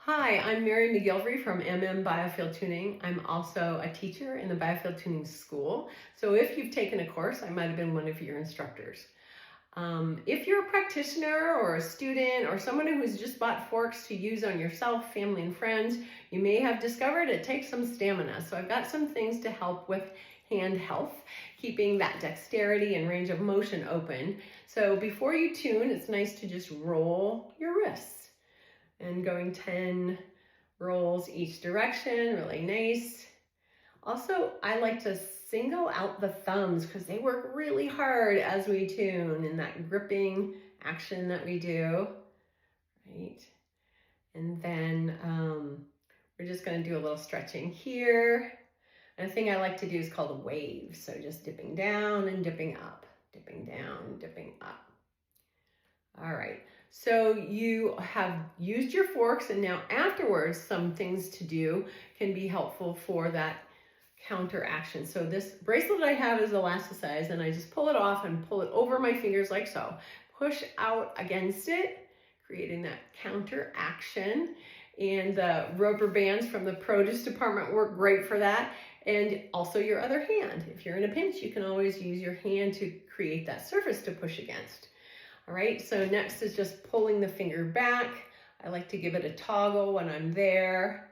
Hi, I'm Mary McGilvery from Biofield Tuning. I'm also a teacher in the Biofield Tuning School. So if you've taken a course, I might have been one of your instructors. If you're a practitioner or a student or someone who's just bought forks to use on yourself, family, and friends, you may have discovered it takes some stamina. So I've got some things to help with hand health, keeping that dexterity and range of motion open. So before you tune, it's nice to just roll your wrists and going 10 rolls each direction, really nice. Also, I like to single out the thumbs because they work really hard as we tune in that gripping action that we do, right? And then we're just gonna do a little stretching here. And a thing I like to do is called a wave. So just dipping down and dipping up, dipping down, dipping up. All right, so you have used your forks, and now afterwards, some things to do can be helpful for that counter action. So this bracelet I have is elasticized, and I just pull it off and pull it over my fingers like so. Push out against it, creating that counter action. And the rubber bands from the produce department work great for that. And also your other hand. If you're in a pinch, you can always use your hand to create that surface to push against. All right, so next is just pulling the finger back. I like to give it a toggle when I'm there,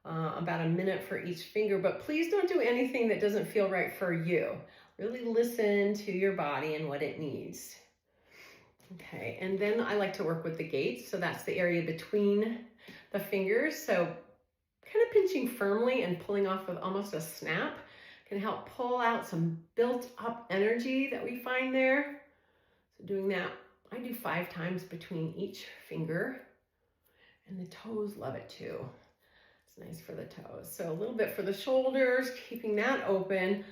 about a minute for each finger, but please don't do anything that doesn't feel right for you. Really listen to your body and what it needs. Okay, and then I like to work with the gates, so that's the area between the fingers. So kind of pinching firmly and pulling off with almost a snap can help pull out some built up energy that we find there. So doing that, I do 5 times between each finger, and the toes love it too. It's nice for the toes. So a little bit for the shoulders, keeping that open.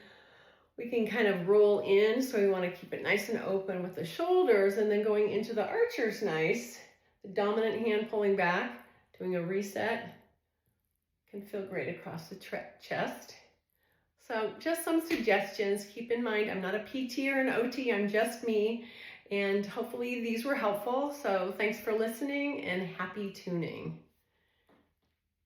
We can kind of roll in, so we want to keep it nice and open with the shoulders, and then going into the archers nice. The dominant hand pulling back, doing a reset. Can feel great across the chest. So just some suggestions. Keep in mind, I'm not a PT or an OT, I'm just me. And hopefully these were helpful. So thanks for listening and happy tuning.